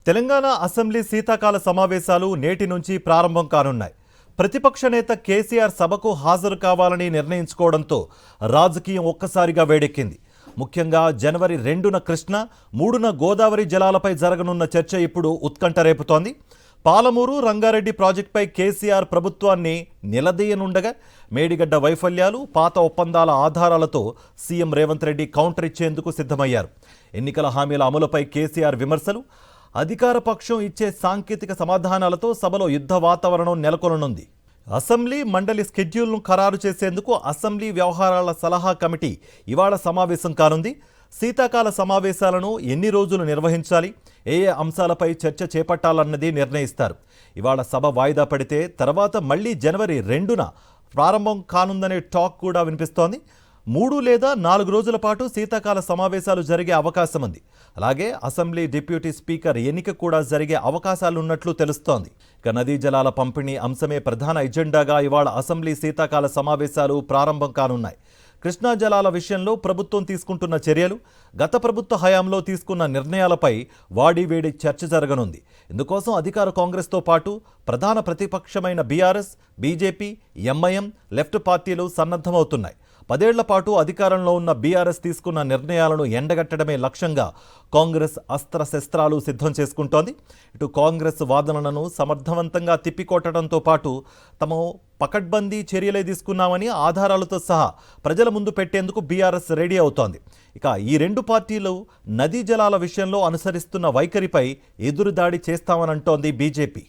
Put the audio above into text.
Telangana assembly శీతాకాల సమావేశాలు నేటి నుంచి ప్రారంభం కానున్నాయి. ప్రతిపక్ష నేత కేసీఆర్ సభకు హాజరు కావాలని నిర్ణయించుకోవడంతో రాజకీయం ఒక్కసారిగా వేడెక్కింది. ముఖ్యంగా జనవరి 2న కృష్ణా, 3న గోదావరి జలాలపై జరగనున్న చర్చ ఇప్పుడు ఉత్కంఠ రేపుతోంది. పాలమూరు, రంగారెడ్డి ప్రాజెక్టుపై కేసీఆర్ ప్రభుత్వాన్ని నిలదీయనుండగా మేడిగడ్డ వైఫల్యాలు, పాత ఒప్పందాల ఆధారాలతో సీఎం రేవంత్ రెడ్డి కౌంటర్ ఇచ్చేందుకు సిద్ధమయ్యారు. ఎన్నికల హామీల అమలుపై కేసీఆర్ విమర్శలు, అధికార పక్షం ఇచ్చే సాంకేతిక సమాధానాలతో సభలో యుద్ధ వాతావరణం నెలకొననుంది. అసెంబ్లీ మండలి స్కెడ్యూల్ను ఖరారు చేసేందుకు అసెంబ్లీ వ్యవహారాల సలహా కమిటీ ఇవాళ సమావేశం కానుంది. శీతాకాల సమావేశాలను ఎన్ని రోజులు నిర్వహించాలి, ఏ అంశాలపై చర్చ చేపట్టాలన్నది నిర్ణయిస్తారు. ఇవాళ సభ వాయిదా పడితే తర్వాత మళ్లీ జనవరి 2న ప్రారంభం కానుందనే టాక్ కూడా వినిపిస్తోంది. 3 లేదా 4 రోజుల పాటు శీతాకాల సమావేశాలు జరిగే అవకాశం ఉంది. అలాగే అసెంబ్లీ డిప్యూటీ స్పీకర్ ఎన్నిక కూడా జరిగే అవకాశాలున్నట్లు తెలుస్తోంది. ఇక నదీ జలాల పంపిణీ అంశమే ప్రధాన ఎజెండాగా ఇవాళ అసెంబ్లీ శీతాకాల సమావేశాలు ప్రారంభం కానున్నాయి. కృష్ణా జలాల విషయంలో ప్రభుత్వం తీసుకుంటున్న చర్యలు, గత ప్రభుత్వ హయాంలో తీసుకున్న నిర్ణయాలపై వాడివేడి చర్చ జరగనుంది. ఇందుకోసం అధికార కాంగ్రెస్తో పాటు ప్రధాన ప్రతిపక్షమైన బీఆర్ఎస్, బీజేపీ, ఎంఐఎం, లెఫ్ట్ పార్టీలు సన్నద్ధమవుతున్నాయి. 10 ఏళ్ల పాటు అధికారంలో ఉన్న బీఆర్ఎస్ తీసుకున్న నిర్ణయాలను ఎండగట్టడమే లక్ష్యంగా కాంగ్రెస్ అస్త్రశస్త్రాలు సిద్ధం చేసుకుంటోంది. ఇటు కాంగ్రెస్ వాదనలను సమర్థవంతంగా తిప్పికొట్టడంతో పాటు తాము పకడ్బందీ చర్యలే తీసుకున్నామని ఆధారాలతో సహా ప్రజల ముందు పెట్టేందుకు బీఆర్ఎస్ రెడీ అవుతోంది. ఇక ఈ రెండు పార్టీలు నదీ జలాల విషయంలో అనుసరిస్తున్న వైఖరిపై ఎదురుదాడి చేస్తామనంటోంది బీజేపీ.